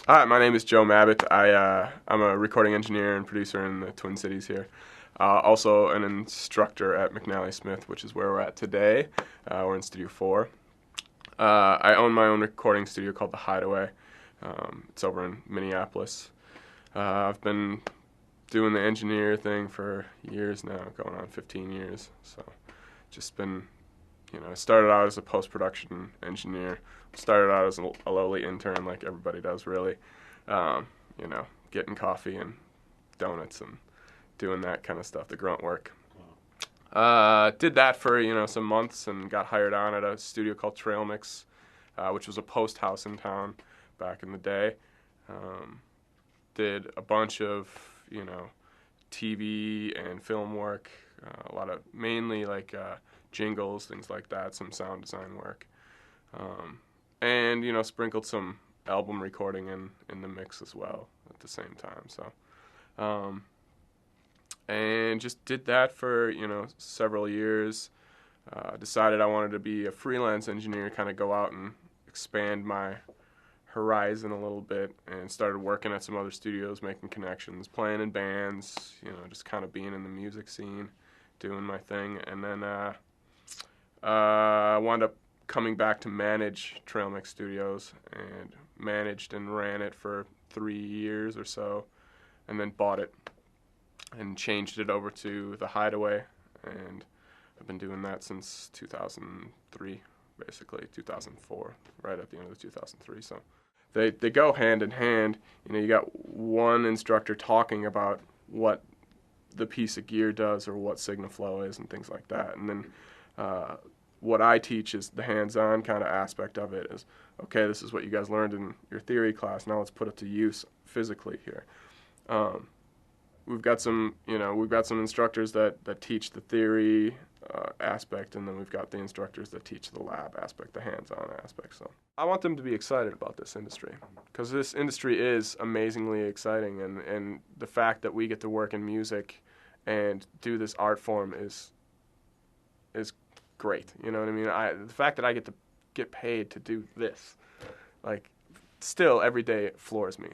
Hi, my name is Joe Mabbott. I'm a recording engineer and producer in the Twin Cities here. Also an instructor at McNally Smith, which is where we're at today. We're in Studio 4. I own my own recording studio called The Hideaway. It's over in Minneapolis. I've been doing the engineer thing for years now, going on 15 years. So just been, I started out as a post-production engineer. Started out as a lowly intern like everybody does, really. Um, Getting coffee and donuts and doing that kind of stuff, the grunt work. Did that for, some months and got hired on at a studio called Trail Mix, which was a post house in town back in the day. Um, did a bunch of, TV and film work, a lot of mainly like jingles, things like that, some sound design work. And sprinkled some album recording in the mix as well at the same time. So and just did that for several years. Decided I wanted to be a freelance engineer, kind of go out and expand my horizon a little bit, and started working at some other studios, making connections, playing in bands, just kind of being in the music scene, doing my thing. And then wound up coming back to manage Trail Mix Studios, and managed and ran it for 3 years or so, and then bought it and changed it over to The Hideaway, and I've been doing that since 2003, basically 2004, right at the end of 2003. So they go hand in hand. You got one instructor talking about what the piece of gear does or what signal flow is and things like that, and then what I teach is the hands-on kind of aspect of it. Is, okay, this is what you guys learned in your theory class. Now let's put it to use physically here. We've got some instructors that teach the theory aspect, and then we've got the instructors that teach the lab aspect, the hands-on aspect. So I want them to be excited about this industry, because this industry is amazingly exciting, and the fact that we get to work in music and do this art form is great. You know what I mean? The fact that I get to get paid to do this, like, still every day it floors me.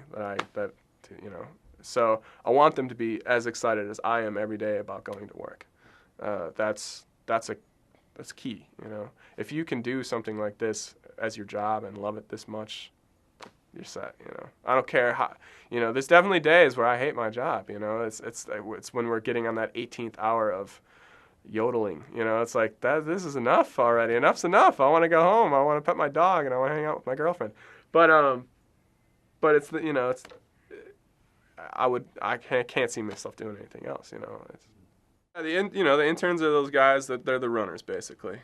So I want them to be as excited as I am every day about going to work. That's key. If you can do something like this as your job and love it this much, you're set. I don't care how. There's definitely days where I hate my job. It's when we're getting on that 18th hour of yodeling. It's like that. This is enough already. Enough's enough. I want to go home. I want to pet my dog and I want to hang out with my girlfriend. But it's it's. I can't see myself doing anything else. The interns are those guys that they're the runners basically.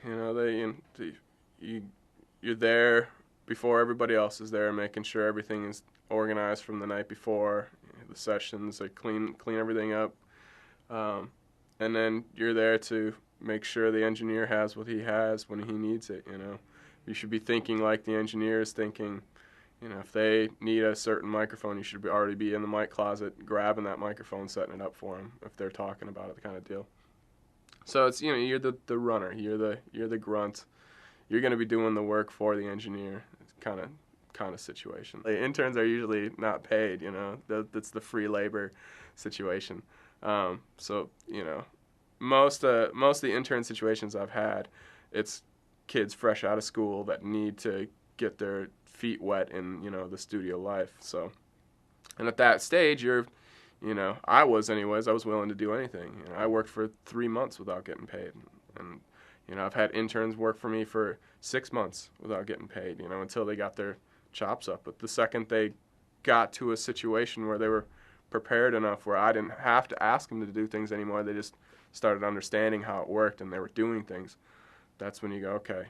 You're there before everybody else is there, making sure everything is organized from the night before. The sessions, they clean everything up. And then you're there to make sure the engineer has what he has when he needs it. You should be thinking like the engineer is thinking. If they need a certain microphone, you should already be in the mic closet grabbing that microphone, setting it up for them if they're talking about it, the kind of deal. So it's you're the runner, you're the grunt, you're going to be doing the work for the engineer. It's kind of situation. The interns are usually not paid. That's the free labor situation. So most of the intern situations I've had, it's kids fresh out of school that need to get their feet wet in the studio life. So, and at that stage, I was willing to do anything. I worked for 3 months without getting paid, and I've had interns work for me for 6 months without getting paid. Until they got their chops up. But the second they got to a situation where they were prepared enough, where I didn't have to ask them to do things anymore, they just started understanding how it worked and they were doing things. That's when you go, okay,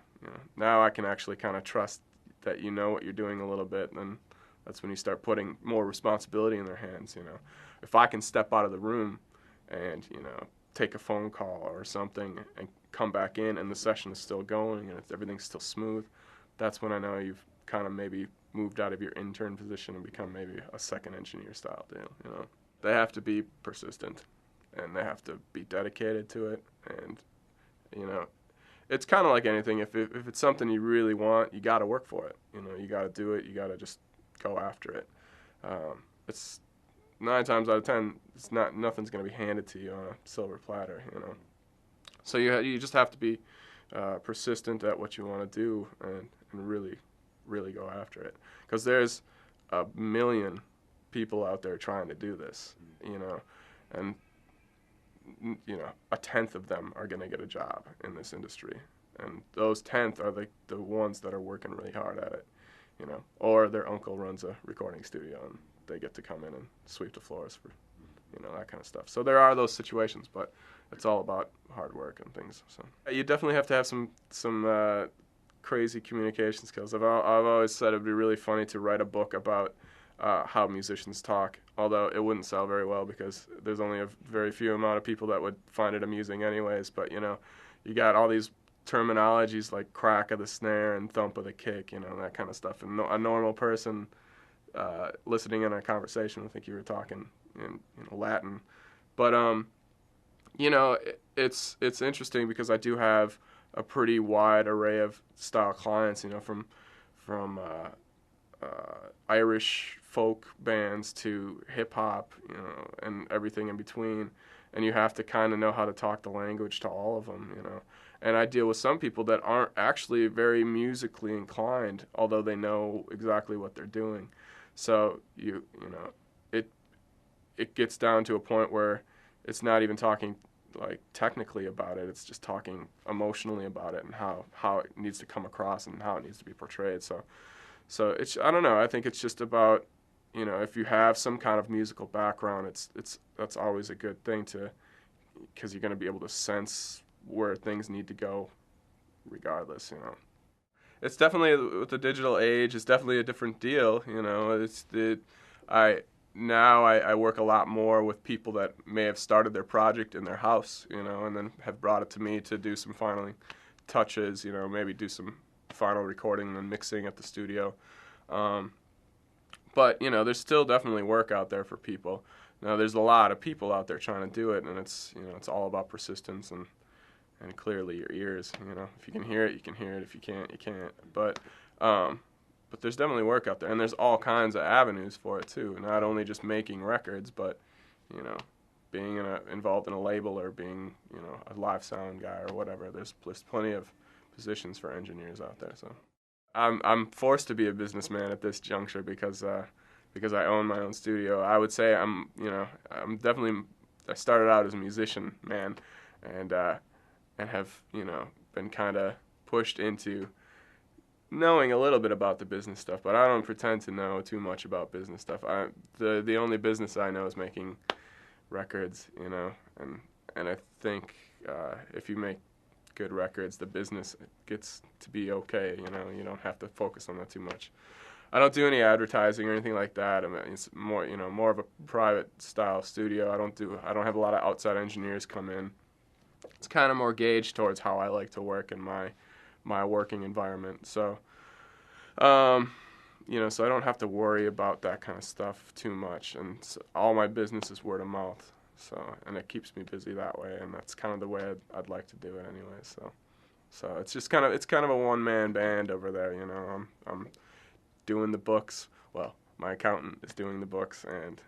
now I can actually kind of trust that you know what you're doing a little bit, and that's when you start putting more responsibility in their hands. If I can step out of the room and take a phone call or something and come back in and the session is still going and everything's still smooth, that's when I know you've kind of maybe moved out of your intern position and become maybe a second engineer style deal. They have to be persistent and they have to be dedicated to it, and it's kind of like anything. If it's something you really want, you got to work for it. You got to do it. You got to just go after it. It's 9 times out of 10, nothing's going to be handed to you on a silver platter, So you just have to be persistent at what you want to do and really, really go after it. Because there's a million people out there trying to do this, and a tenth of them are going to get a job in this industry, and those tenth are the ones that are working really hard at it, or their uncle runs a recording studio and they get to come in and sweep the floors for, that kind of stuff. So there are those situations, but it's all about hard work and things. So you definitely have to have some crazy communication skills. I've always said it'd be really funny to write a book about how musicians talk, although it wouldn't sell very well because there's only a very few amount of people that would find it amusing anyways. But you got all these terminologies like crack of the snare and thump of the kick, that kind of stuff. And a normal person listening in a conversation would think you were talking in Latin. But it's interesting because I do have a pretty wide array of style clients, from Irish folk bands to hip hop, and everything in between. And you have to kind of know how to talk the language to all of them, And I deal with some people that aren't actually very musically inclined, although they know exactly what they're doing. So it gets down to a point where it's not even talking like technically about it, it's just talking emotionally about it and how it needs to come across and how it needs to be portrayed. So it's, I don't know, I think it's just about, if you have some kind of musical background, that's always a good thing because you're going to be able to sense where things need to go regardless, It's definitely, with the digital age, it's definitely a different deal, I work a lot more with people that may have started their project in their house, and then have brought it to me to do some final touches, maybe do some final recording and mixing at the studio. But, there's still definitely work out there for people. Now, there's a lot of people out there trying to do it, and it's all about persistence and clearly your ears. If you can hear it, you can hear it. If you can't, you can't. But there's definitely work out there, and there's all kinds of avenues for it too. Not only just making records, but being involved in a label or being a live sound guy or whatever. There's plenty of positions for engineers out there. So I'm forced to be a businessman at this juncture because I own my own studio. I would say I'm definitely, I started out as a musician, man, and have been kind of pushed into knowing a little bit about the business stuff, but I don't pretend to know too much about business stuff. The only business I know is making records, and I think if you make good records, the business gets to be okay. You don't have to focus on that too much. I don't do any advertising or anything like that. I mean, it's more more of a private style studio. I don't have a lot of outside engineers come in. It's kind of more gauged towards how I like to work in my working environment. So, so I don't have to worry about that kind of stuff too much. And all my business is word of mouth. So, and it keeps me busy that way. And that's kind of the way I'd like to do it anyway. So it's just kind of a one-man band over there. I'm doing the books. Well, my accountant is doing the books, and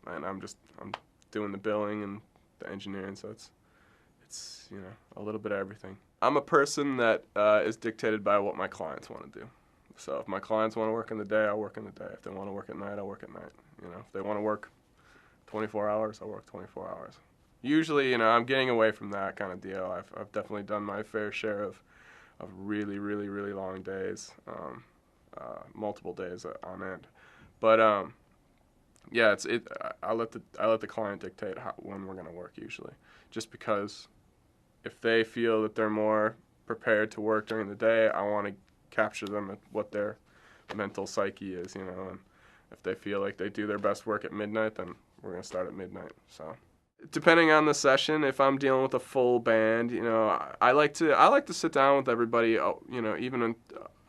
and I'm doing the billing and the engineering. So it's a little bit of everything. I'm a person that is dictated by what my clients want to do. So if my clients want to work in the day, I'll work in the day. If they want to work at night, I'll work at night. If they want to work 24 hours, I'll work 24 hours. Usually, I'm getting away from that kind of deal. I've definitely done my fair share of really, really, really long days, multiple days on end. But yeah, I let the client dictate when we're gonna work usually, just because if they feel that they're more prepared to work during the day, I want to capture them at what their mental psyche is, and if they feel like they do their best work at midnight, then we're gonna start at midnight. So, depending on the session, if I'm dealing with a full band, I like to sit down with everybody, even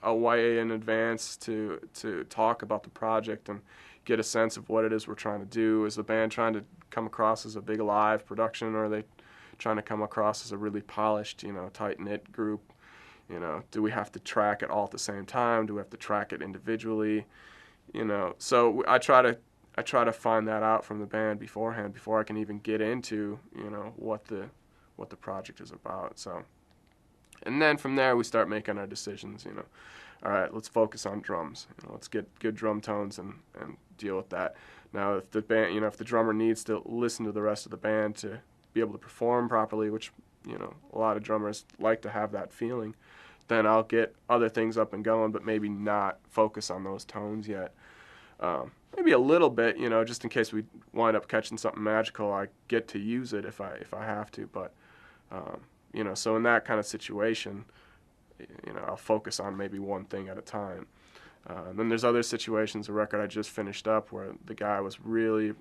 a way in advance to talk about the project and get a sense of what it is we're trying to do. Is the band trying to come across as a big live production, or are they trying to come across as a really polished, tight-knit group? You know, do we have to track it all at the same time? Do we have to track it individually? You know, so I try to find that out from the band beforehand before I can even get into, you know, what the project is about. So, and then from there we start making our decisions. You know, all right, let's focus on drums. You know, let's get good drum tones and deal with that. Now, if the band, you know, if the drummer needs to listen to the rest of the band to be able to perform properly, which, you know, a lot of drummers like to have that feeling, then I'll get other things up and going, but maybe not focus on those tones yet. Maybe a little bit, you know, just in case we wind up catching something magical, I get to use it if I have to. But you know, so in that kind of situation, you know, I'll focus on maybe one thing at a time. Then there's other situations, a record I just finished up where the guy was really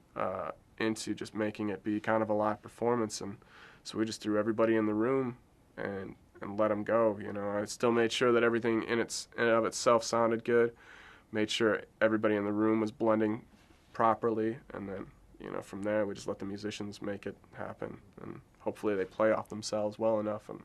into just making it be kind of a live performance, and so we just threw everybody in the room and let him go. You know, I still made sure that everything in and of itself sounded good, made sure everybody in the room was blending properly, and then, you know, from there we just let the musicians make it happen, and hopefully they play off themselves well enough, and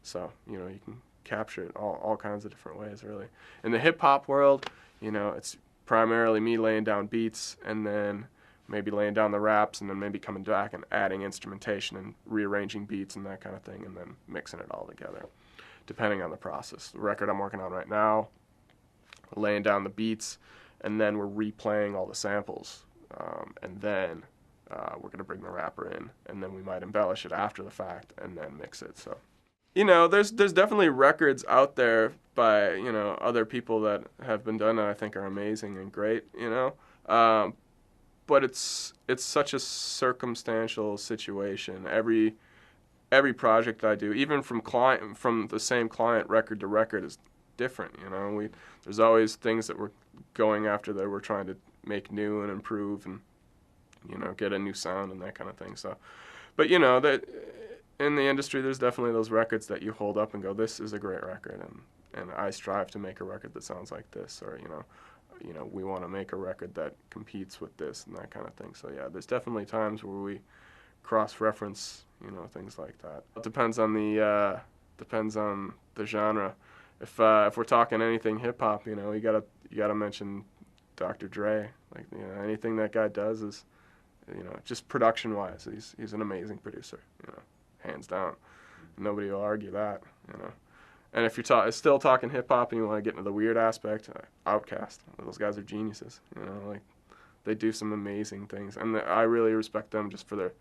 so, you know, you can capture it all kinds of different ways, really. In the hip-hop world, you know, it's primarily me laying down beats and then maybe laying down the raps and then maybe coming back and adding instrumentation and rearranging beats and that kind of thing, and then mixing it all together, depending on the process. The record I'm working on right now, laying down the beats, and then we're replaying all the samples, and then we're going to bring the rapper in, and then we might embellish it after the fact and then mix it. So, you know, there's definitely records out there by, you know, other people that have been done that I think are amazing and great, you know, but it's such a circumstantial situation. Every project I do, even from the same client, record to record, is different. You know, there's always things that we're going after that we're trying to make new and improve and, you know, get a new sound and that kind of thing. So, but you know, that in the industry, there's definitely those records that you hold up and go, this is a great record, and I strive to make a record that sounds like this, or you know, we want to make a record that competes with this and that kind of thing. So yeah, there's definitely times where we cross-reference, you know, things like that. It depends on the genre. If we're talking anything hip hop, you know, you gotta mention Dr. Dre. Like, you know, anything that guy does is, you know, just production-wise, he's an amazing producer. You know, hands down. Nobody will argue that. You know. And if you're still talking hip hop and you want to get into the weird aspect, Outkast. Those guys are geniuses. You know, like, they do some amazing things, and I really respect them just for their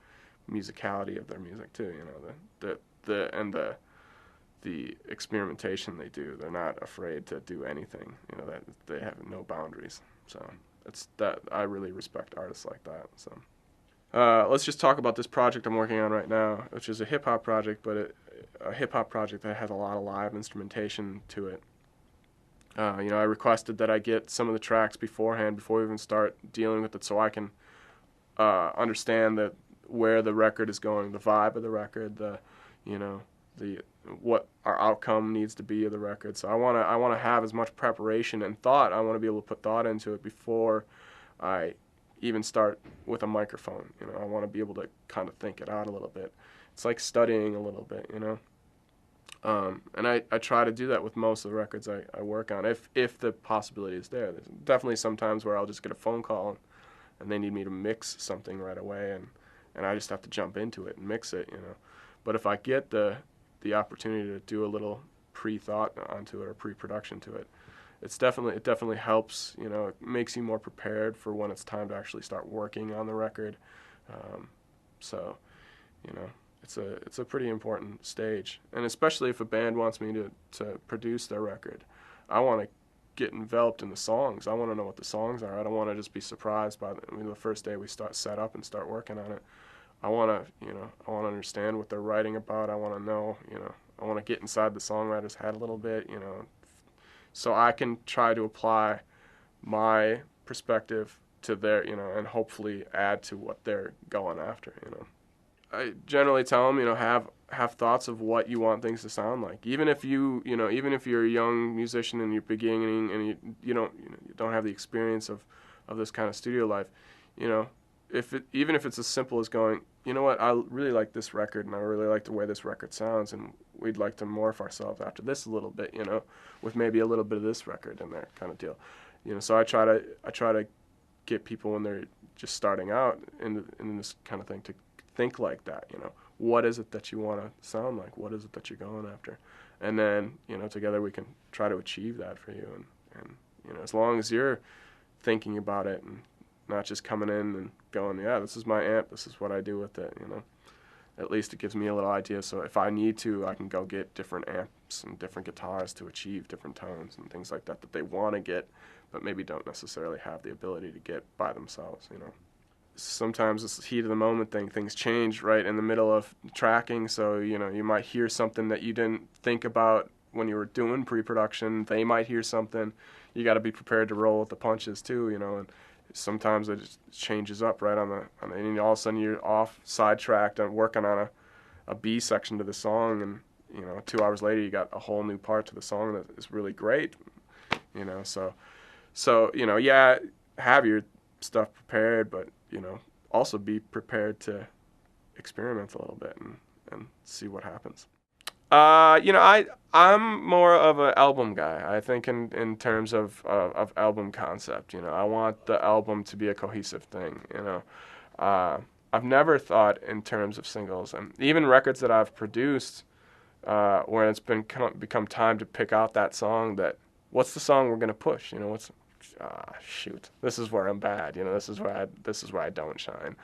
musicality of their music too. You know, the experimentation they do. They're not afraid to do anything. You know, that they have no boundaries. So it's that I really respect artists like that. So let's just talk about this project I'm working on right now, which is a hip hop project, but a hip hop project that has a lot of live instrumentation to it. You know, I requested that I get some of the tracks beforehand before we even start dealing with it, so I can understand where the record is going, the vibe of the record, what our outcome needs to be of the record. So I want to have as much preparation and thought. I want to be able to put thought into it before I even start with a microphone. You know, I want to be able to kind of think it out a little bit. It's like studying a little bit, you know. And I try to do that with most of the records I work on, if the possibility is there. There's definitely some times where I'll just get a phone call and they need me to mix something right away, and I just have to jump into it and mix it, you know. But if I get the opportunity to do a little pre-thought onto it or pre-production to it, it definitely helps. You know, it makes you more prepared for when it's time to actually start working on the record. So, you know, it's a pretty important stage, and especially if a band wants me to produce their record, I want to get enveloped in the songs. I want to know what the songs are. I don't want to just be surprised by the first day we set up and start working on it. I want to understand what they're writing about. I want to know, you know, I want to get inside the songwriter's head a little bit, you know, so I can try to apply my perspective to their, you know, and hopefully add to what they're going after, you know. I generally tell them, you know, have thoughts of what you want things to sound like. Even if even if you're a young musician and you're beginning and you don't have the experience of this kind of studio life, you know, even if it's as simple as going, you know what, I really like this record, and I really like the way this record sounds, and we'd like to morph ourselves after this a little bit, with maybe a little bit of this record in there, kind of deal. So I try to get people when they're just starting out in this kind of thing to think like that. What is it that you want to sound like? What is it that you're going after? And then together we can try to achieve that for you. And as long as you're thinking about it and not just coming in and going, yeah, this is my amp, this is what I do with it. At least it gives me a little idea. So if I need to, I can go get different amps and different guitars to achieve different tones and things like that they want to get, but maybe don't necessarily have the ability to get by themselves. Sometimes it's heat of the moment thing. Things change right in the middle of tracking, so you might hear something that you didn't think about when you were doing pre-production. They might hear something. You got to be prepared to roll with the punches too. And sometimes it just changes up right and all of a sudden you're off sidetracked and working on a B section to the song, and 2 hours later you got a whole new part to the song that is really great. So yeah, have your stuff prepared, but also be prepared to experiment a little bit and see what happens. I'm more of an album guy. I think in terms of album concept. I want the album to be a cohesive thing. I've never thought in terms of singles, and even records that I've produced, where it's become time to pick out that song. What's the song we're gonna push? Shoot, this is where I'm bad. This is where I don't shine.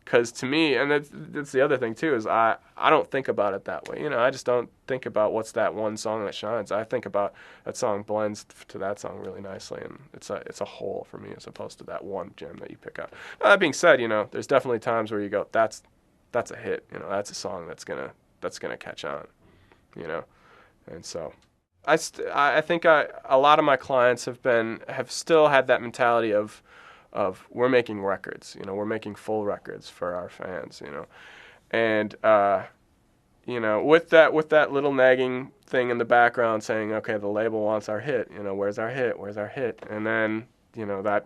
Because to me, and that's the other thing too, is I don't think about it that way. I just don't think about what's that one song that shines. I think about that song blends to that song really nicely, and it's a whole for me as opposed to that one gem that you pick out. Now, that being said, there's definitely times where you go, that's a hit. That's a song that's gonna catch on. And so. I think a lot of my clients have still had that mentality of we're making records, we're making full records for our fans, and with that little nagging thing in the background saying, okay, the label wants our hit, where's our hit, and then that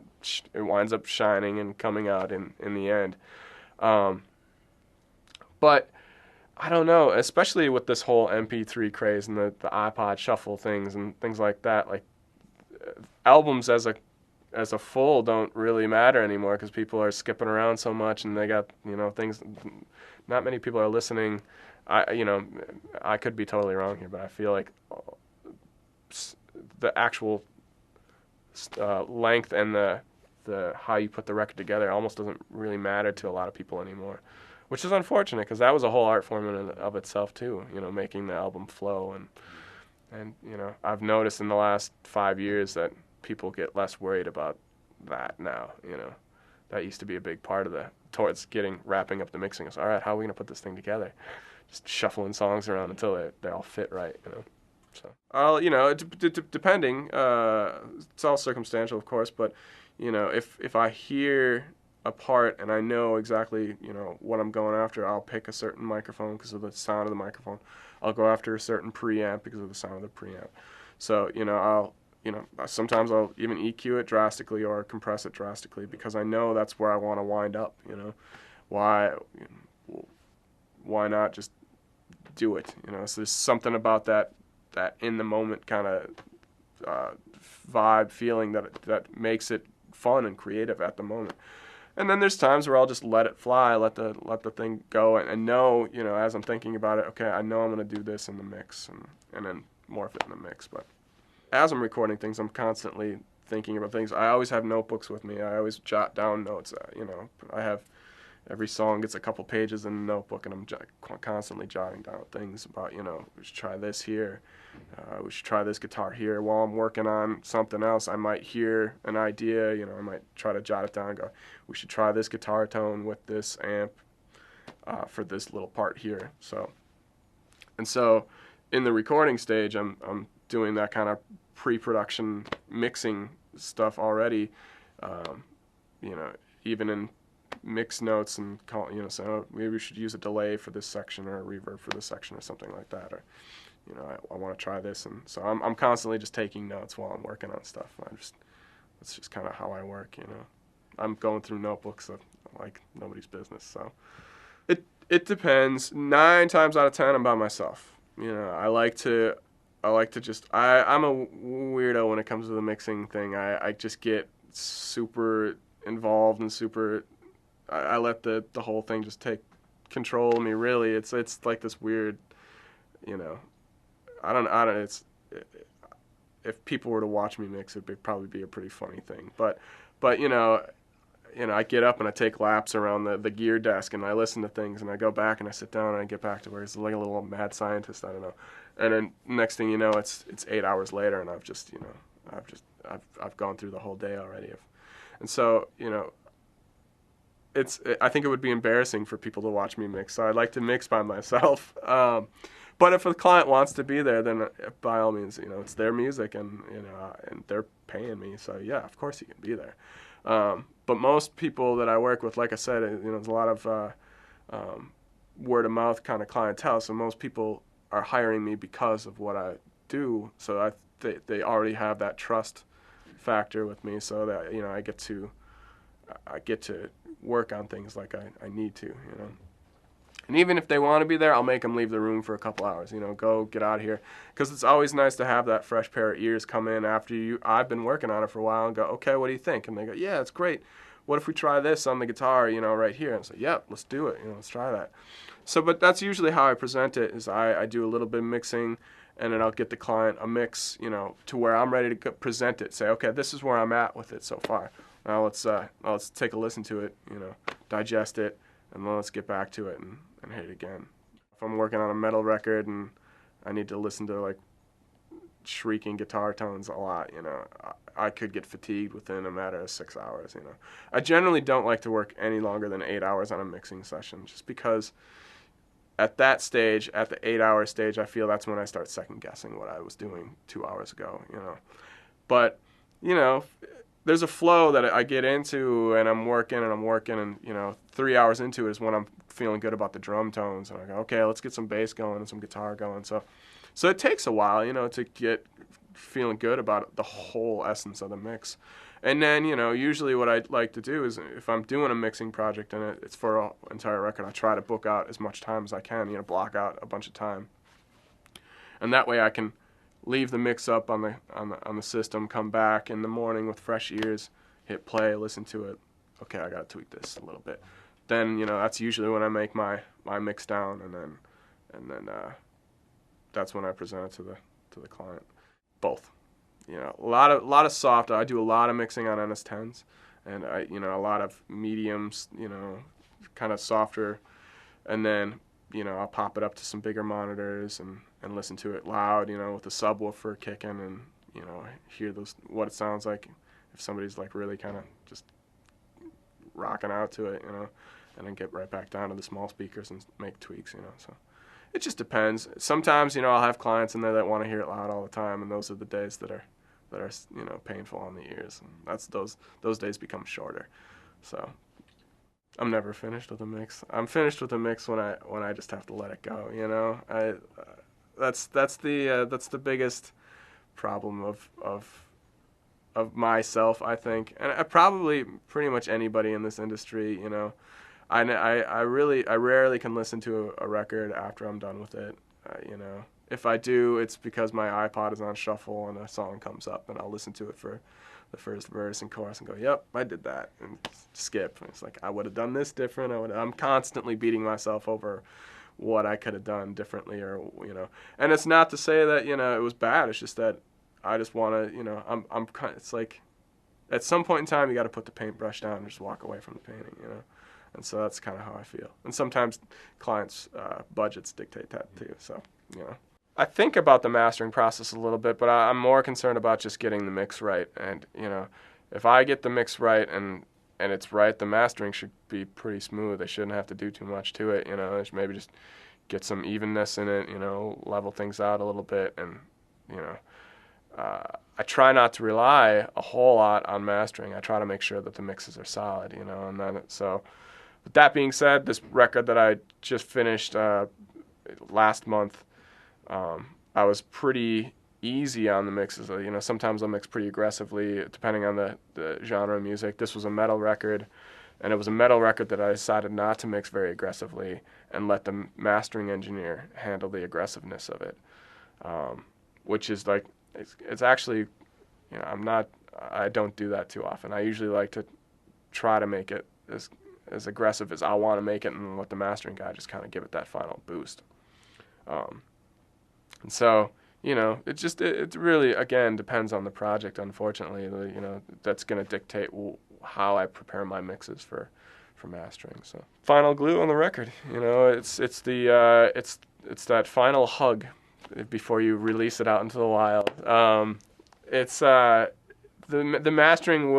it winds up shining and coming out in the end, but. I don't know, especially with this whole MP3 craze and the iPod shuffle things and things like that. Like albums as a full don't really matter anymore because people are skipping around so much and they got things. Not many people are listening. I could be totally wrong here, but I feel like the actual length and the how you put the record together almost doesn't really matter to a lot of people anymore. Which is unfortunate because that was a whole art form in of itself too, making the album flow and I've noticed in the last 5 years that people get less worried about that now, That used to be a big part of towards wrapping up the mixing. It's all right, how are we gonna put this thing together? Just shuffling songs around until they all fit right, So, depending, it's all circumstantial, of course, but if I hear a part and I know exactly what I'm going after, I'll pick a certain microphone because of the sound of the microphone. I'll go after a certain preamp because of the sound of the preamp. So sometimes I'll even EQ it drastically or compress it drastically because I know that's where I want to wind up. Why not just do it? So there's something about that in the moment kind of vibe feeling that makes it fun and creative at the moment. And then there's times where I'll just let it fly, let the thing go, and know, as I'm thinking about it, okay, I know I'm going to do this in the mix, and then morph it in the mix. But as I'm recording things, I'm constantly thinking about things. I always have notebooks with me. I always jot down notes. I have every song gets a couple pages in a notebook, and I'm constantly jotting down things about, we should try this here. We should try this guitar here. While I'm working on something else, I might hear an idea, I might try to jot it down and go, we should try this guitar tone with this amp for this little part here. So in the recording stage, I'm doing that kind of pre-production mixing stuff already, even in mix notes and say, oh, maybe we should use a delay for this section or a reverb for this section or something like that, or I want to try this, and so I'm constantly just taking notes while I'm working on stuff. That's just kind of how I work, I'm going through notebooks like nobody's business. So it depends. 9 times out of 10, I'm by myself. I like to just I'm a weirdo when it comes to the mixing thing. I just get super involved and super. I let the whole thing just take control of me. Really, it's like this weird. I don't. It's if people were to watch me mix, it'd probably be a pretty funny thing. But I get up and I take laps around the gear desk and I listen to things and I go back and I sit down and I get back to where it's like a little mad scientist. I don't know. And then next thing you know, it's 8 hours later and I've gone through the whole day already. And so I think it would be embarrassing for people to watch me mix. So I'd like to mix by myself. But if a client wants to be there, then by all means, it's their music and and they're paying me. So yeah, of course you can be there. But most people that I work with, like I said, there's a lot of word of mouth kind of clientele. So most people are hiring me because of what I do. So they already have that trust factor with me. So that I get to work on things like I need to. And even if they want to be there, I'll make them leave the room for a couple hours. Go get out of here, because it's always nice to have that fresh pair of ears come in after I've been working on it for a while and go, okay, what do you think? And they go, yeah, it's great. What if we try this on the guitar, right here? And say, yeah, let's do it. Let's try that. So, but that's usually how I present it. Is I do a little bit of mixing, and then I'll get the client a mix, to where I'm ready to present it. Say, okay, this is where I'm at with it so far. Now let's take a listen to it, digest it, and then let's get back to it and hit it again. If I'm working on a metal record and I need to listen to like shrieking guitar tones a lot, I could get fatigued within a matter of 6 hours. I generally don't like to work any longer than 8 hours on a mixing session, just because at that stage, at the 8-hour stage, I feel that's when I start second guessing what I was doing 2 hours ago. But there's a flow that I get into, and I'm working, and 3 hours into it is when I'm feeling good about the drum tones, and I go, okay, let's get some bass going and some guitar going. So it takes a while, to get feeling good about the whole essence of the mix. And then, usually what I like to do is, if I'm doing a mixing project and it's for an entire record, I try to book out as much time as I can, block out a bunch of time, and that way I can leave the mix up on the system, come back in the morning with fresh ears, hit play, listen to it. Okay, I gotta tweak this a little bit. Then that's usually when I make my mix down, and then that's when I present it to the client. Both, a lot of soft. I do a lot of mixing on NS10s, and a lot of mediums, kind of softer, and then I'll pop it up to some bigger monitors and listen to it loud, with the subwoofer kicking, and hear what it sounds like if somebody's like really kind of just rocking out to it, and then get right back down to the small speakers and make tweaks, So it just depends. Sometimes I'll have clients in there that want to hear it loud all the time, and those are the days that are painful on the ears, and that's those days become shorter. So I'm never finished with a mix. I'm finished with a mix when I just have to let it go. That's the biggest problem of myself, I think, and probably pretty much anybody in this industry. I rarely can listen to a record after I'm done with it. If I do, it's because my iPod is on shuffle and a song comes up, and I'll listen to it for the first verse and chorus and go, yep, I did that, and skip. And it's like, I would have done this different. I'm constantly beating myself over what I could have done differently, or and it's not to say that it was bad. It's just that I just want to I'm kind. It's like at some point in time you got to put the paintbrush down and just walk away from the painting, and so that's kind of how I feel. And sometimes clients' budgets dictate that too. So I think about the mastering process a little bit, but I'm more concerned about just getting the mix right. And if I get the mix right and it's right, the mastering should be pretty smooth. I shouldn't have to do too much to it. Maybe just get some evenness in it. Level things out a little bit, and I try not to rely a whole lot on mastering. I try to make sure that the mixes are solid. And then so. With that being said, this record that I just finished last month, I was pretty easy on the mixes. Sometimes I'll mix pretty aggressively depending on the genre of music. This was a metal record, And it was a metal record that I decided not to mix very aggressively and let the mastering engineer handle the aggressiveness of it, which is like, it's actually, I don't do that too often. I usually like to try to make it as aggressive as I want to make it, and let the mastering guy just kind of give it that final boost. And so, it really, again, depends on the project, unfortunately. That's going to dictate how I prepare my mixes for mastering. So, final glue on the record, it's that final hug before you release it out into the wild. The mastering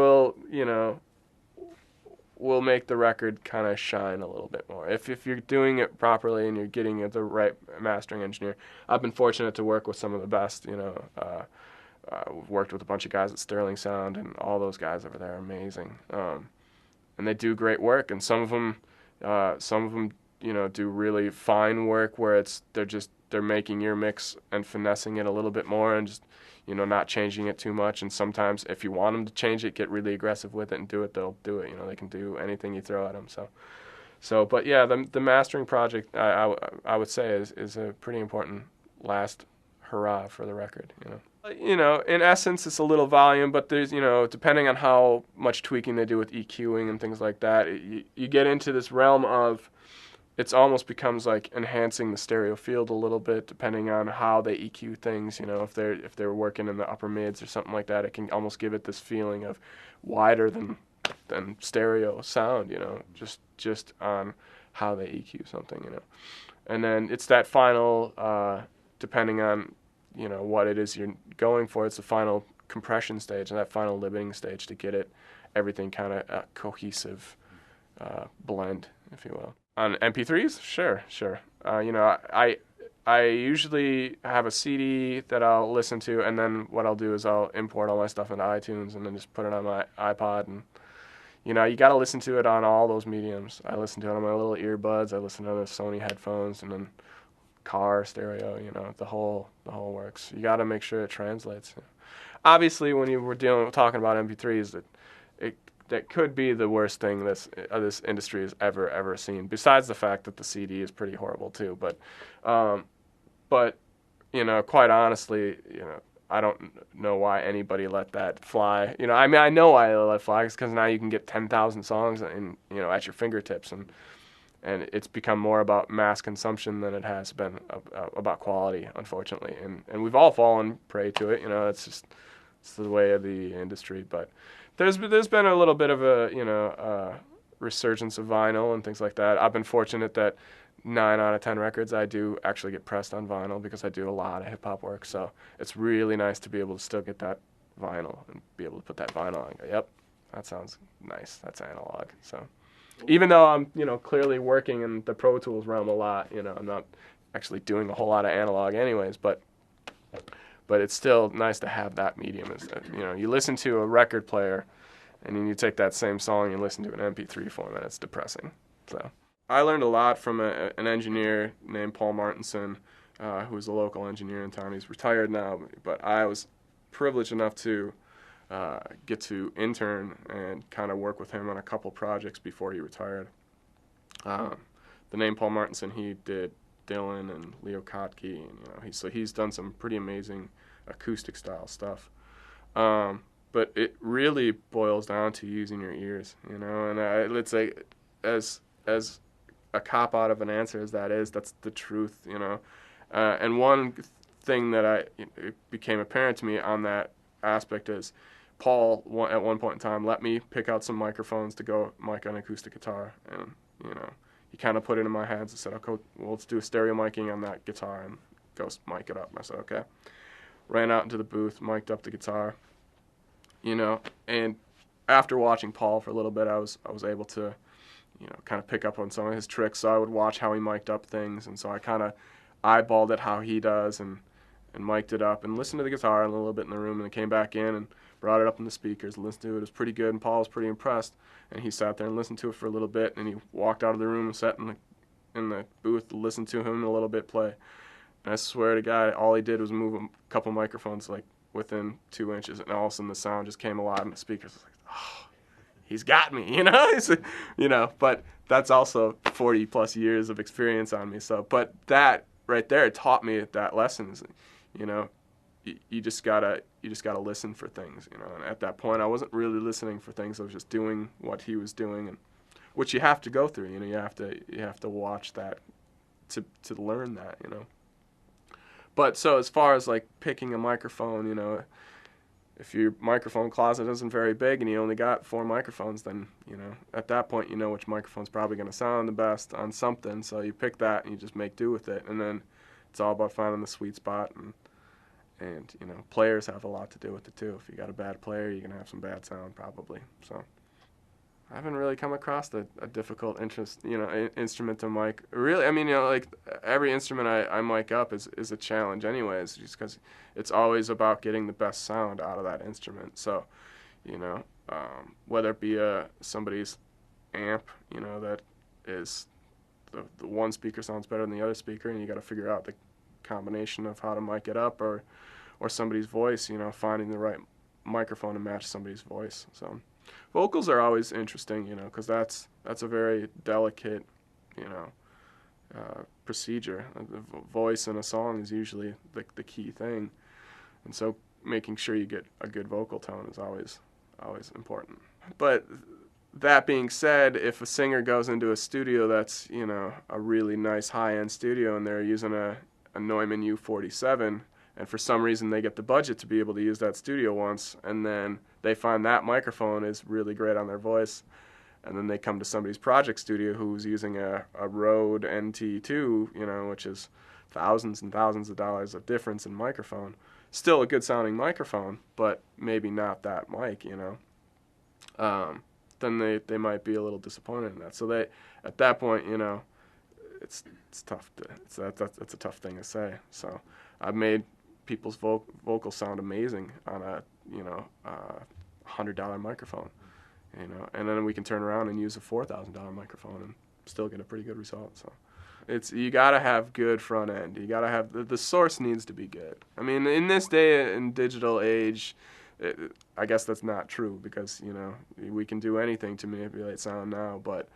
will make the record kind of shine a little bit more. If you're doing it properly and you're getting the right mastering engineer. I've been fortunate to work with some of the best, we've worked with a bunch of guys at Sterling Sound, and all those guys over there are amazing. And they do great work, and some of them, do really fine work where they're making your mix and finessing it a little bit more and just, not changing it too much. And sometimes if you want them to change it, get really aggressive with it and do it, they'll do it. They can do anything you throw at them. But yeah, the mastering project, I would say is a pretty important last hurrah for the record, in essence, it's a little volume, but there's, depending on how much tweaking they do with EQing and things like that, you get into this realm of, it almost becomes like enhancing the stereo field a little bit, depending on how they EQ things. If they're working in the upper mids or something like that, it can almost give it this feeling of wider than stereo sound. Just on how they EQ something. And then it's that final, depending on what it is you're going for. It's the final compression stage and that final limiting stage to get everything kind of a cohesive blend, if you will. On MP3s, sure. I usually have a CD that I'll listen to, and then what I'll do is I'll import all my stuff into iTunes and then just put it on my iPod. And you got to listen to it on all those mediums. I listen to it on my little earbuds. I listen to the Sony headphones, and then car stereo. The whole works. You got to make sure it translates. Obviously, when you were talking about MP3s, that could be the worst thing this industry has ever seen. Besides the fact that the CD is pretty horrible too, but quite honestly, I don't know why anybody let that fly. I know why they let it fly. It's because now you can get 10,000 songs at your fingertips, and it's become more about mass consumption than it has been about quality, unfortunately. And we've all fallen prey to it. It's the way of the industry, but. There's been a little bit of a resurgence of vinyl and things like that. I've been fortunate that 9 out of 10 records I do actually get pressed on vinyl because I do a lot of hip hop work. So it's really nice to be able to still get that vinyl and be able to put that vinyl on and go, yep, that sounds nice. That's analog. So even though I'm clearly working in the Pro Tools realm a lot, I'm not actually doing a whole lot of analog anyways, but it's still nice to have that medium. You listen to a record player, and then you take that same song and listen to an MP3 format. It's depressing. So I learned a lot from an engineer named Paul Martinson, who's a local engineer in town. He's retired now, but I was privileged enough to get to intern and kind of work with him on a couple projects before he retired. The name Paul Martinson, he did Dylan and Leo Kottke, and he's done some pretty amazing acoustic style stuff, but it really boils down to using your ears, and let's say as a cop out of an answer as that is, that's the truth, and one thing that it became apparent to me on that aspect is Paul at one point in time let me pick out some microphones to go mic on acoustic guitar, and he kind of put it in my hands and said, okay, well, let's do a stereo miking on that guitar and go mic it up. I said, okay. Ran out into the booth, mic'd up the guitar, and after watching Paul for a little bit, I was able to, kind of pick up on some of his tricks. So I would watch how he mic'd up things, and so I kind of eyeballed it how he does and mic'd it up and listened to the guitar a little bit in the room, and then came back in and brought it up in the speakers, listened to it. It was pretty good, and Paul was pretty impressed. And he sat there and listened to it for a little bit, and he walked out of the room and sat in the booth to listen to him a little bit play. And I swear to God, all he did was move a couple microphones like within 2 inches, and all of a sudden the sound just came alive in the speakers. I was like, oh, he's got me, you know. You know, but that's also 40 plus years of experience on me. So, but that right there taught me that lesson. You know, you just gotta listen for things, you know. And at that point, I wasn't really listening for things. I was just doing what he was doing, and which you have to go through. You know, you have to watch that to learn that, you know. But so as far as like picking a microphone, you know, if your microphone closet isn't very big and you only got 4 microphones, then, you know, at that point you know which microphone's probably going to sound the best on something. So you pick that and you just make do with it. And then it's all about finding the sweet spot. And you know, players have a lot to do with it too. If you got a bad player, you're going to have some bad sound probably. So I haven't really come across a difficult instrument to mic. Really, I mean, you know, like every instrument I mic up is a challenge anyways, just because it's always about getting the best sound out of that instrument. So, you know, whether it be somebody's amp, you know, that is the one speaker sounds better than the other speaker, and you got to figure out the combination of how to mic it up, or somebody's voice, you know, finding the right microphone to match somebody's voice. So vocals are always interesting, you know, because that's a very delicate, you know, procedure. The voice in a song is usually the key thing, and so making sure you get a good vocal tone is always important. But that being said, if a singer goes into a studio that's, you know, a really nice high-end studio and they're using a Neumann U47, and for some reason they get the budget to be able to use that studio once, and then they find that microphone is really great on their voice, and then they come to somebody's project studio who's using a Rode NT2, you know, which is thousands and thousands of dollars of difference in microphone. Still a good sounding microphone, but maybe not that mic, you know. Then they might be a little disappointed in that. So at that point, you know, it's tough that's a tough thing to say. So I've made people's vocals sound amazing on a, you know, $100 microphone, you know, and then we can turn around and use a $4,000 microphone and still get a pretty good result. So you gotta have good front end. You gotta have the source needs to be good. I mean, in this day and digital age, I guess that's not true, because, you know, we can do anything to manipulate sound now, but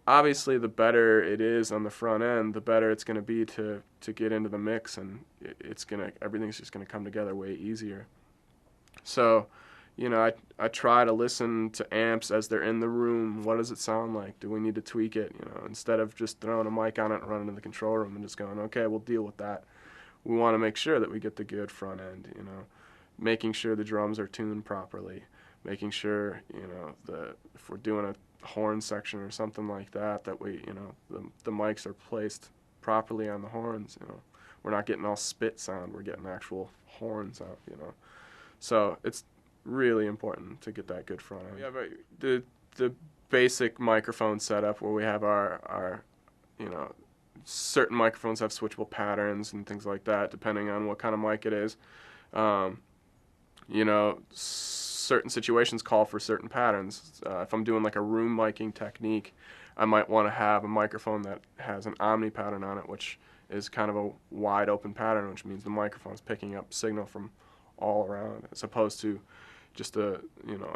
obviously the better it is on the front end, the better it's going to be to get into the mix, and everything's just going to come together way easier. So, you know, I try to listen to amps as they're in the room. What does it sound like? Do we need to tweak it? You know, instead of just throwing a mic on it and running to the control room and just going, okay, we'll deal with that. We want to make sure that we get the good front end, you know, making sure the drums are tuned properly, making sure, you know, if we're doing a horn section or something like that, that we, you know, the mics are placed properly on the horns, you know. We're not getting all spit sound, we're getting actual horns out, you know. So it's really important to get that good front end. Yeah, but the basic microphone setup where we have our you know, certain microphones have switchable patterns and things like that depending on what kind of mic it is. You know, certain situations call for certain patterns. If I'm doing like a room miking technique, I might want to have a microphone that has an omni pattern on it, which is kind of a wide open pattern, which means the microphone's picking up signal from all around, as opposed to just a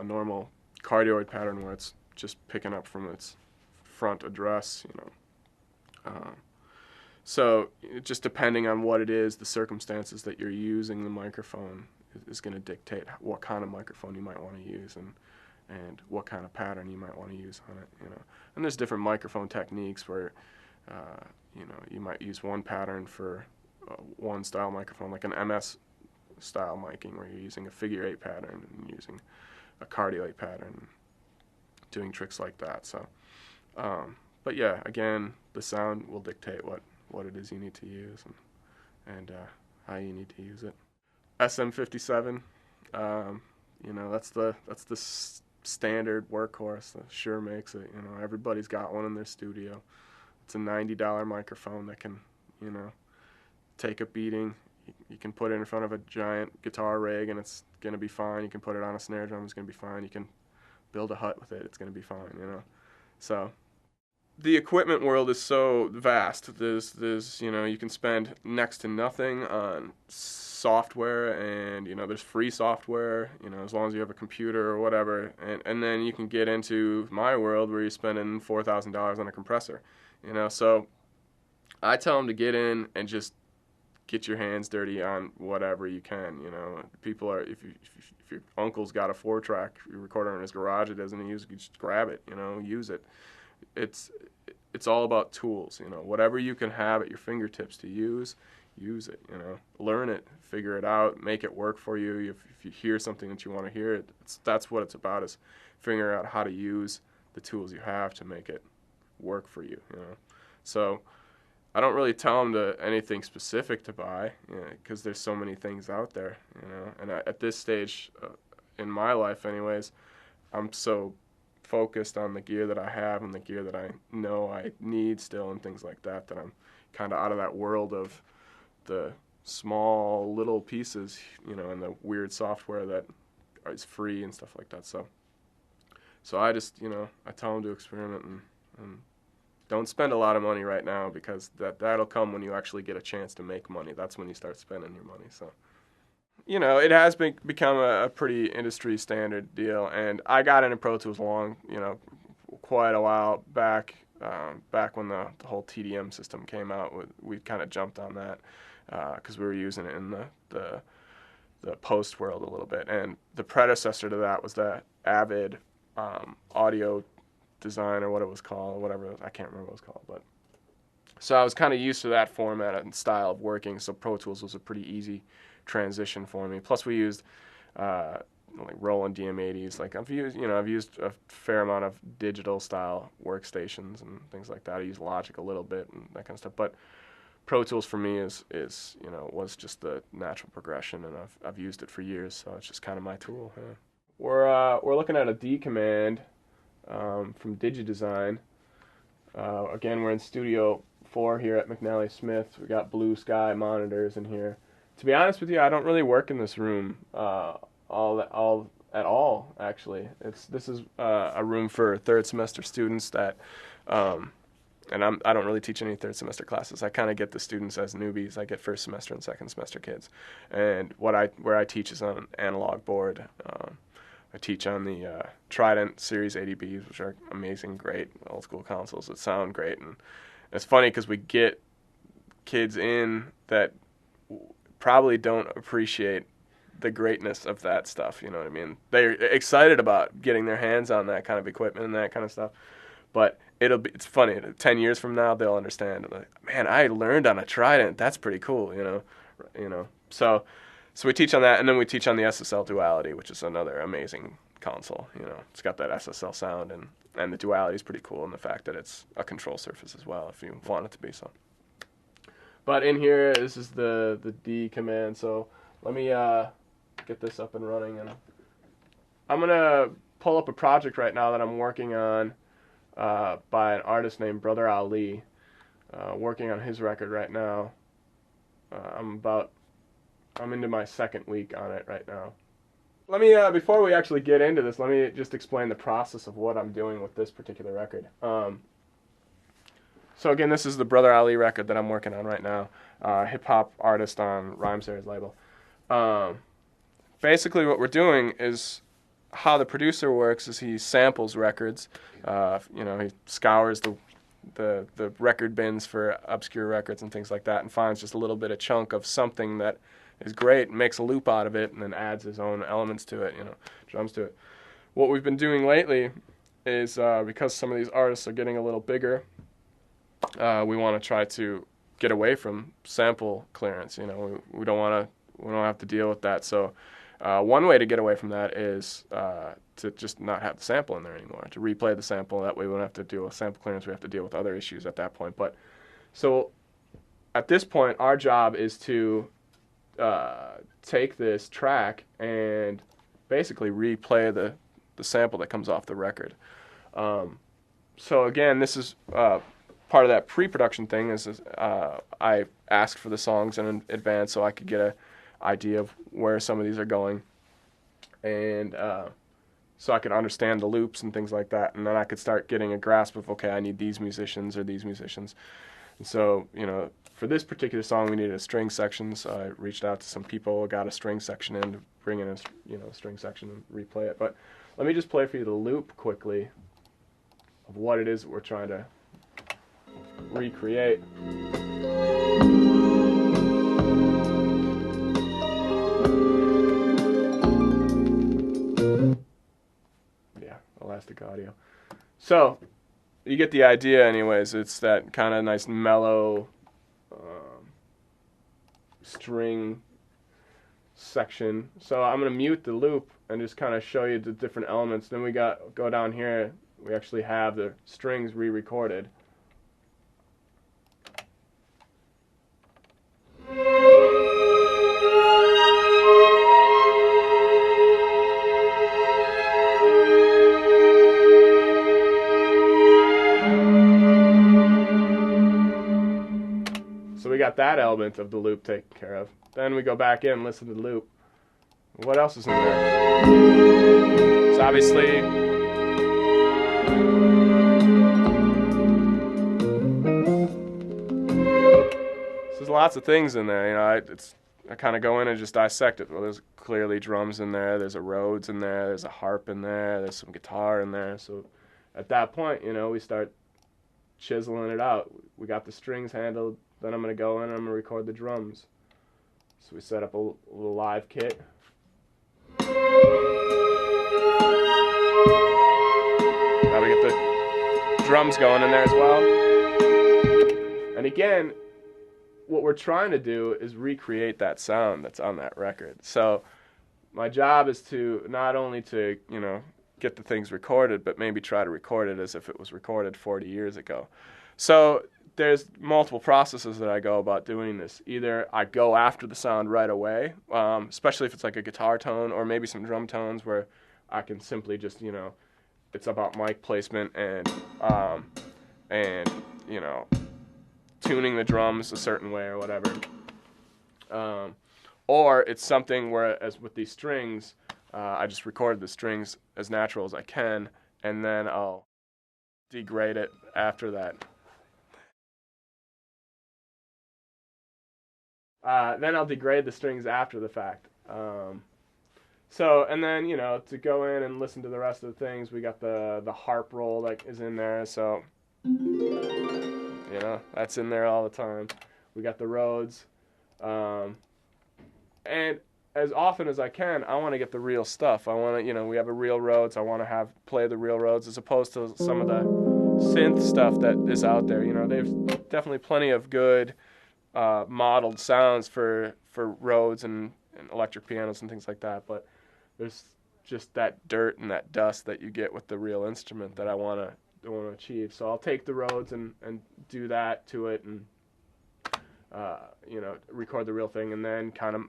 normal cardioid pattern where it's just picking up from its front address, you know. So just depending on what it is, the circumstances that you're using the microphone is going to dictate what kind of microphone you might want to use, and what kind of pattern you might want to use on it, you know. And there's different microphone techniques where, you know, you might use one pattern for one style microphone, like an MS style miking, where you're using a figure 8 pattern and using a cardioid pattern, doing tricks like that. So, but yeah, again, the sound will dictate what it is you need to use, and how you need to use it. SM57, you know, that's the standard workhorse. Shure makes it. You know, everybody's got one in their studio. It's a $90 microphone that can, you know, take a beating. You can put it in front of a giant guitar rig and it's gonna be fine. You can put it on a snare drum, it's gonna be fine. You can build a hut with it, it's gonna be fine. You know, so the equipment world is so vast. There's you can spend next to nothing on software, and there's free software, as long as you have a computer or whatever, and then you can get into my world where you're spending $4,000 on a compressor, So I tell them to get in and just get your hands dirty on whatever you can. People are if your uncle's got a 4-track recorder in his garage, it doesn't use, you just grab it, use it. It's all about tools, whatever you can have at your fingertips to use it, learn it, figure it out, make it work for you. If you hear something that you want to hear, that's what it's about, is figuring out how to use the tools you have to make it work for you, So I don't really tell them to anything specific to buy, because there's so many things out there, and at this stage in my life anyways, I'm so focused on the gear that I have and the gear that I know I need still and things like that, that I'm kind of out of that world of the small little pieces, and the weird software that is free and stuff like that. So I just, I tell them to experiment and don't spend a lot of money right now, because that'll come when you actually get a chance to make money. That's when you start spending your money. So it has become a pretty industry standard deal, and I got into Pro Tools quite a while back. Back when the whole TDM system came out, we kind of jumped on that because we were using it in the post world a little bit. And the predecessor to that was the Avid audio design, or what it was called, whatever, I can't remember what it was called. But so I was kind of used to that format and style of working, so Pro Tools was a pretty easy transition for me. Plus we used like Roland DM80s. Like I've used a fair amount of digital style workstations and things like that. I use Logic a little bit and that kind of stuff. But Pro Tools for me is was just the natural progression, and I've used it for years, so it's just kind of my tool. Yeah. We're looking at a D command from DigiDesign. Again, we're in Studio 4 here at McNally Smith. We got blue sky monitors in here. To be honest with you, I don't really work in this room at all. Actually, this is a room for third semester students that, and I don't really teach any third semester classes. I kind of get the students as newbies. I get first semester and second semester kids, and where I teach is on an analog board. I teach on the Trident Series 80Bs, which are amazing, great old school consoles that sound great, and it's funny because we get kids in that probably don't appreciate the greatness of that stuff, you know what I mean? They're excited about getting their hands on that kind of equipment and that kind of stuff, but it's funny, 10 years from now they'll understand, like, man, I learned on a Trident, that's pretty cool, So we teach on that, and then we teach on the SSL Duality, which is another amazing console, It's got that SSL sound, and the Duality is pretty cool in the fact that it's a control surface as well if you want it to be so. But in here, this is the D command, so let me get this up and running. And I'm going to pull up a project right now that I'm working on by an artist named Brother Ali, working on his record right now. I'm into my second week on it right now. Let me, before we actually get into this, let me just explain the process of what I'm doing with this particular record. So again, this is the Brother Ali record that I'm working on right now. Hip-hop artist on Rhymesayers label. Basically what we're doing is, how the producer works is he samples records. He scours the record bins for obscure records and things like that, and finds just a little bit of chunk of something that is great, and makes a loop out of it, and then adds his own elements to it, drums to it. What we've been doing lately is, because some of these artists are getting a little bigger, we want to try to get away from sample clearance. We don't have to deal with that. So one way to get away from that is to just not have the sample in there anymore, to replay the sample. That way we don't have to deal with sample clearance. We have to deal with other issues at that point. But so at this point, our job is to take this track and basically replay the sample that comes off the record. So again, this is part of that pre-production thing is I asked for the songs in advance so I could get an idea of where some of these are going. And so I could understand the loops and things like that, and then I could start getting a grasp of, okay, I need these musicians or these musicians. And so, you know, for this particular song, we needed a string section, so I reached out to some people, got a string section in to bring in a, you know, string section and replay it. But let me just play for you the loop quickly of what it is that we're trying to recreate. Elastic audio. So you get the idea anyways. It's that kind of nice mellow string section. So I'm going to mute the loop and just kind of show you the different elements. Then we go down here, we actually have the strings re-recorded. So we got that element of the loop taken care of. Then we go back in and listen to the loop. What else is in there? So obviously, there's lots of things in there. You know, I kind of go in and just dissect it. Well, there's clearly drums in there. There's a Rhodes in there. There's a harp in there. There's some guitar in there. So at that point, you know, we start chiseling it out. We got the strings handled. Then I'm going to go in and I'm going to record the drums. So we set up a little live kit. Now we get the drums going in there as well. And again, what we're trying to do is recreate that sound that's on that record. So my job is to not only to, you know, get the things recorded, but maybe try to record it as if it was recorded 40 years ago. So there's multiple processes that I go about doing this. Either I go after the sound right away, especially if it's like a guitar tone or maybe some drum tones where I can simply just, you know, it's about mic placement and you know, tuning the drums a certain way or whatever. Or it's something where, as with these strings, I just recorded the strings as natural as I can, and then I'll degrade it after that. Then I'll degrade the strings after the fact. So, and then, you know, to go in and listen to the rest of the things, we got the harp roll that is in there, so, you know, that's in there all the time. We got the Rhodes. And as often as I can, I want to get the real stuff. I want to, you know, we have a real Rhodes. I want to play the real Rhodes as opposed to some of the synth stuff that is out there. You know, there's definitely plenty of good modeled sounds for Rhodes and electric pianos and things like that, but there's just that dirt and that dust that you get with the real instrument that I want to achieve. So I'll take the Rhodes and do that to it and you know, record the real thing and then kind of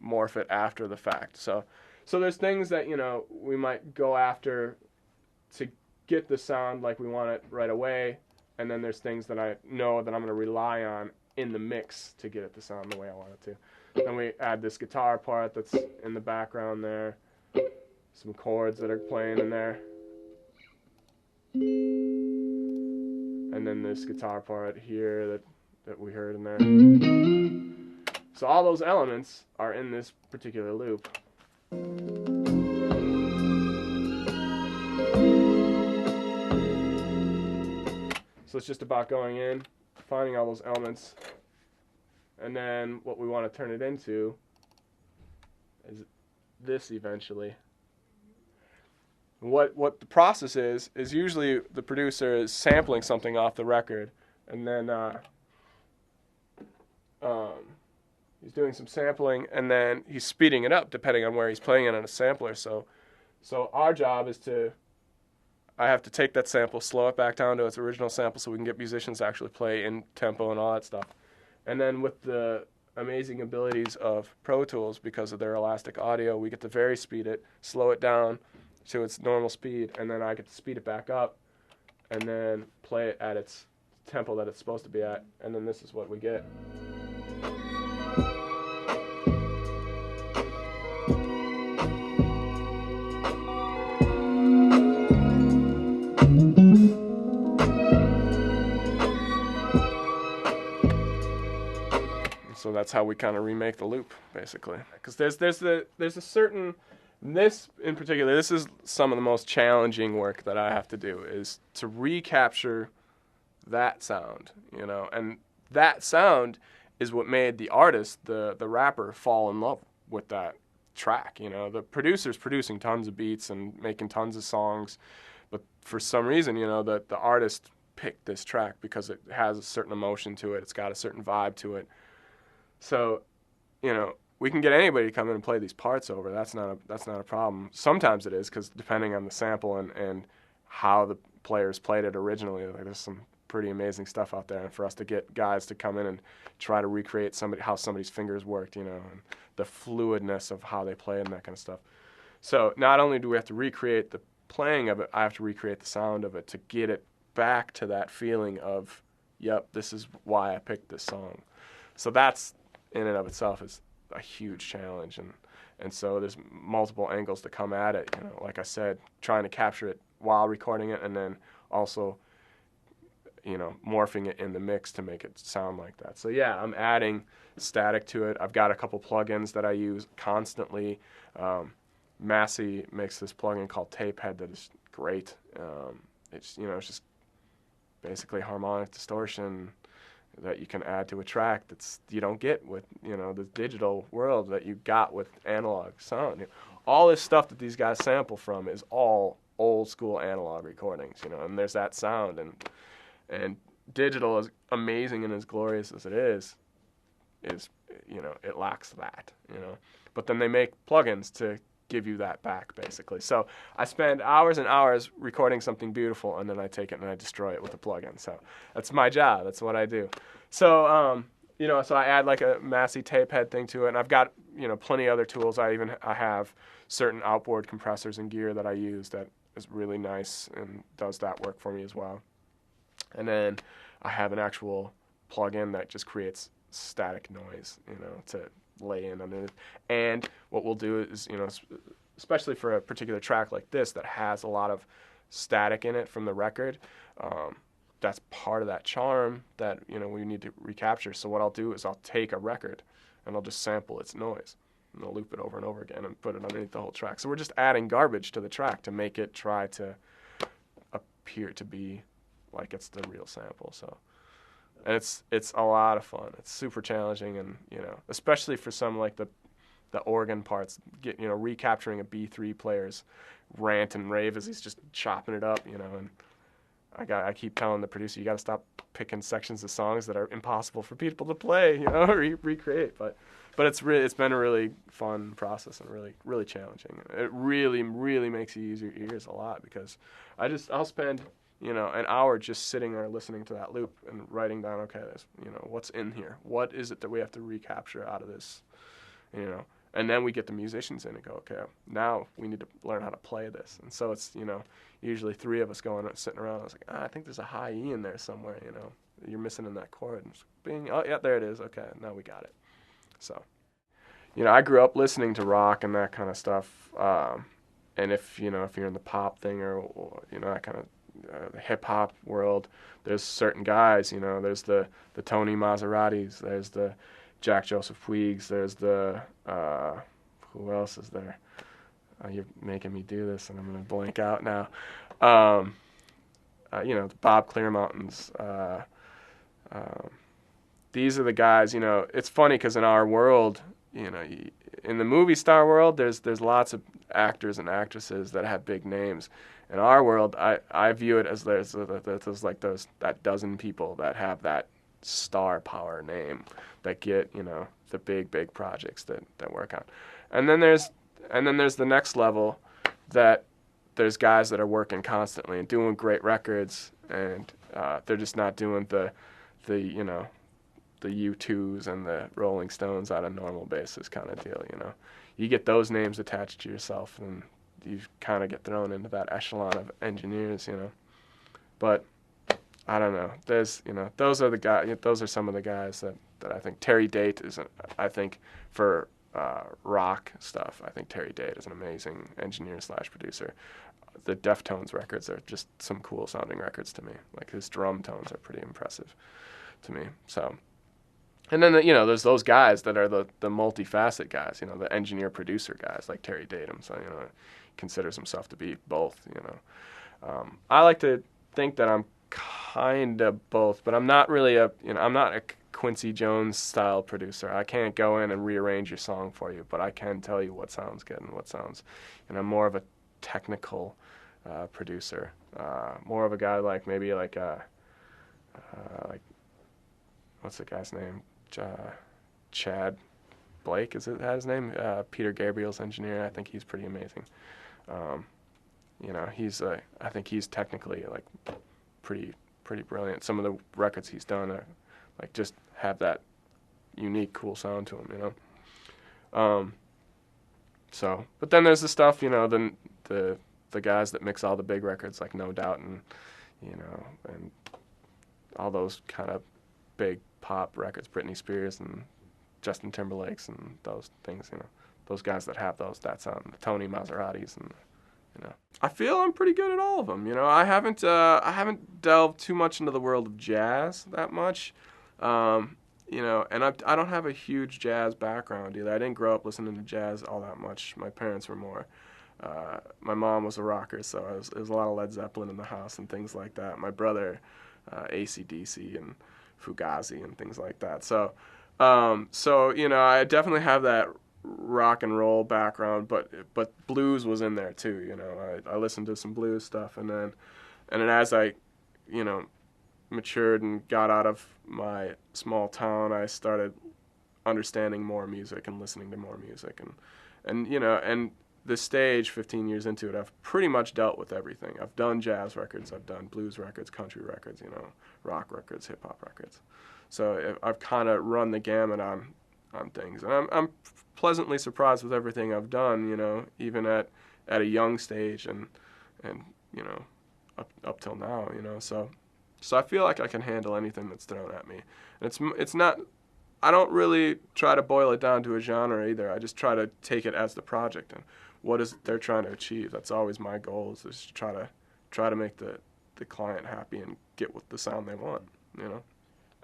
morph it after the fact. So there's things that, you know, we might go after to get the sound like we want it right away, and then there's things that I know that I'm going to rely on in the mix to get it to sound the way I want it to. Then we add this guitar part that's in the background there, some chords that are playing in there, and then this guitar part here that we heard in there. So all those elements are in this particular loop. So it's just about going in, finding all those elements, and then what we want to turn it into is this eventually. What the process is usually the producer is sampling something off the record, and then he's doing some sampling, and then he's speeding it up depending on where he's playing it on a sampler. So our job is I have to take that sample, slow it back down to its original sample so we can get musicians to actually play in tempo and all that stuff. And then with the amazing abilities of Pro Tools, because of their elastic audio, we get to vary speed it, slow it down to its normal speed, and then I get to speed it back up and then play it at its tempo that it's supposed to be at, and then this is what we get. that's how we kind of remake the loop, basically. Because there's a certain, this in particular, this is some of the most challenging work that I have to do, is to recapture that sound, and that sound is what made the artist, the rapper, fall in love with that track. The producer's producing tons of beats and making tons of songs, but for some reason, the artist picked this track because it has a certain emotion to it. It's got a certain vibe to it. So, we can get anybody to come in and play these parts over. That's not a problem. Sometimes it is, because depending on the sample and how the players played it originally, like, there's some pretty amazing stuff out there. And for us to get guys to come in and try to recreate how somebody's fingers worked, and the fluidness of how they played and that kind of stuff. So not only do we have to recreate the playing of it, I have to recreate the sound of it to get it back to that feeling of, yep, this is why I picked this song. So that's, in and of itself, is a huge challenge. And so there's multiple angles to come at it. Like I said, trying to capture it while recording it, and then also morphing it in the mix to make it sound like that. So yeah, I'm adding static to it. I've got a couple plugins that I use constantly. Massey makes this plugin called Tapehead that is great. It's it's just basically harmonic distortion that you can add to a track that's you don't get with the digital world that you got with analog sound. All this stuff that these guys sample from is all old school analog recordings, and there's that sound, and digital, as amazing and as glorious as it is it lacks that, But then they make plugins to give you that back, basically. So I spend hours and hours recording something beautiful, and then I take it and I destroy it with a plugin. So that's my job. That's what I do. So so I add like a Massey tape head thing to it, and I've got plenty of other tools. I have certain outboard compressors and gear that I use that is really nice and does that work for me as well. And then I have an actual plugin that just creates static noise, to lay in underneath. And what we'll do is, especially for a particular track like this that has a lot of static in it from the record, that's part of that charm that, we need to recapture. So what I'll do is I'll take a record and I'll just sample its noise, and I'll loop it over and over again and put it underneath the whole track. So we're just adding garbage to the track to make it try to appear to be like it's the real sample. So, and it's a lot of fun. It's super challenging, and especially for some like the organ parts, recapturing a B3 player's rant and rave as he's just chopping it up, and I keep telling the producer, you got to stop picking sections of songs that are impossible for people to play, recreate. But it's been a really fun process and really, really challenging. It really, really makes you use your ears a lot, because I'll spend an hour just sitting there listening to that loop and writing down, okay, this, what's in here? What is it that we have to recapture out of this? And then we get the musicians in and go, okay, now we need to learn how to play this. And so it's, usually three of us sitting around. I was like, I think there's a high E in there somewhere, you're missing in that chord. And bing, oh yeah, there it is. Okay, now we got it. So, I grew up listening to rock and that kind of stuff. And if you're in the pop thing or that kind of the hip hop world, there's certain guys, there's the Tony Maseratis, there's the Jack Joseph Puigs, there's the who else is there? You're making me do this, and I'm gonna blank out now. The Bob Clearmountains. These are the guys. It's funny because in our world, in the movie star world, there's lots of actors and actresses that have big names. In our world, I view it as there's that dozen people that have that star power name that get the big projects that work on, and then there's the next level that there's guys that are working constantly and doing great records, and they're just not doing the U2s and the Rolling Stones on a normal basis kind of deal. You get those names attached to yourself, and you kind of get thrown into that echelon of engineers, But I don't know. There's, those are the guys. Those are some of the guys that I think. Terry Date is, I think, for rock stuff. I think Terry Date is an amazing engineer / producer. The Deftones records are just some cool sounding records to me. Like his drum tones are pretty impressive to me. So, And then, there's those guys that are the multifaceted guys, the engineer-producer guys like Terry Datum. So, considers himself to be both. I like to think that I'm kind of both, but I'm not really I'm not a Quincy Jones style producer. I can't go in and rearrange your song for you, but I can tell you what sounds good and what sounds, I'm more of a technical producer, more of a guy like maybe like what's the guy's name? Chad Blake, is it that his name? Peter Gabriel's engineer. I think he's pretty amazing. He's I think he's technically like pretty brilliant. Some of the records he's done are like just have that unique, cool sound to them. So, but then there's the stuff, the guys that mix all the big records like No Doubt and and all those kind of big pop records, Britney Spears and Justin Timberlake's and those things, those guys that have that sound, the Tony Maseratis and I feel I'm pretty good at all of them. I haven't delved too much into the world of jazz that much. And I don't have a huge jazz background either. I didn't grow up listening to jazz all that much. My parents were more. My mom was a rocker, so there was a lot of Led Zeppelin in the house and things like that. My brother, AC/DC and Fugazi and things like that. So I definitely have that rock and roll background, but blues was in there too. I listened to some blues stuff, and then as I matured and got out of my small town, I started understanding more music and listening to more music, and the stage 15 years into it, I've pretty much dealt with everything. I've done jazz records, I've done blues records, country records, rock records, hip hop records. So I've kind of run the gamut on things, and I'm pleasantly surprised with everything I've done, even at a young stage and up till now, so I feel like I can handle anything that's thrown at me. And it's not, I don't really try to boil it down to a genre either. I just try to take it as the project and what is they're trying to achieve. That's always my goal, is just try to make the client happy and get what the sound they want,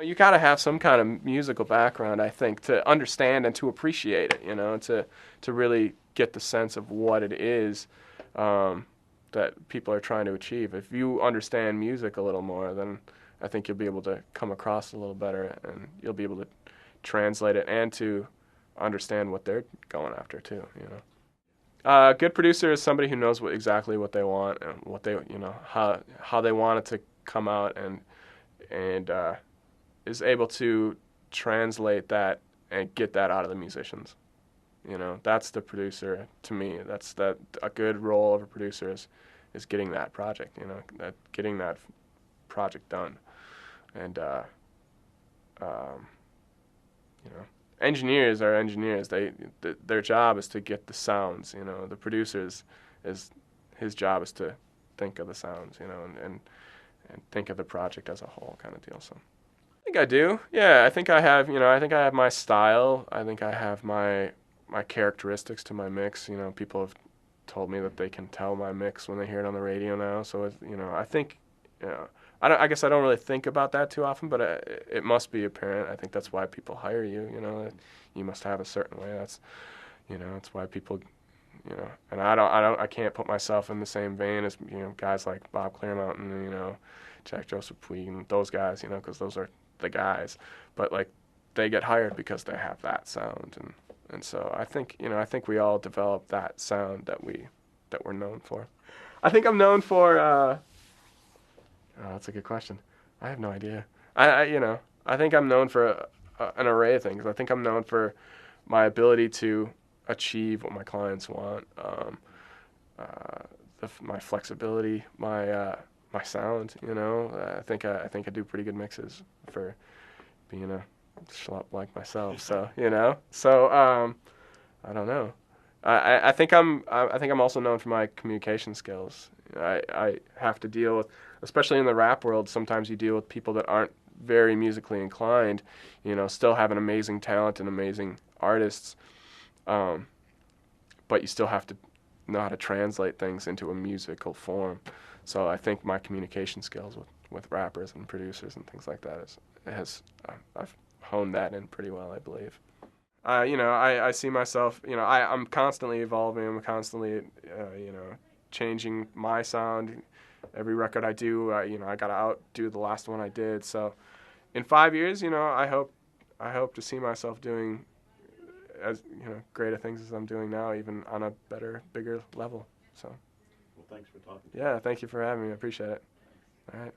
You got to have some kind of musical background, I think, to understand and to appreciate it, to really get the sense of what it is that people are trying to achieve. If you understand music a little more, then I think you'll be able to come across a little better, and you'll be able to translate it and to understand what they're going after too. A good producer is somebody who knows exactly what they want and what they, how they want it to come out, and is able to translate that and get that out of the musicians. That's the producer to me. That's a good role of a producer is getting that project, getting that project done. And engineers are engineers. Their job is to get the sounds. The producer's his job is to think of the sounds. And think of the project as a whole, kind of deal. So I think I do. Yeah, I think I have. I think I have my style. I think I have my characteristics to my mix. People have told me that they can tell my mix when they hear it on the radio now. So I think. I guess I don't really think about that too often, but it must be apparent. I think that's why people hire you. You must have a certain way. That's, that's why people, And I can't put myself in the same vein as guys like Bob Clearmountain and Jack Joseph Puig and those guys. Because those are the guys. But like, they get hired because they have that sound, and so I think we all develop that sound that we're known for. I think I'm known for. Oh, that's a good question. I have no idea. I think I'm known for an array of things. I think I'm known for my ability to achieve what my clients want, my flexibility, my sound. I think I do pretty good mixes for being a schlub like myself. So I don't know. I think I'm also known for my communication skills. I have to deal with, especially in the rap world, sometimes you deal with people that aren't very musically inclined, still have an amazing talent and amazing artists, but you still have to know how to translate things into a musical form. So I think my communication skills with rappers and producers and things like that I've honed that in pretty well, I believe. I see myself, I'm constantly evolving. I'm constantly, changing my sound. Every record I do, I got to outdo the last one I did. So in 5 years, I hope to see myself doing as, greater things as I'm doing now, even on a better, bigger level. So. Well, thanks for talking. Yeah, thank you for having me. I appreciate it. All right.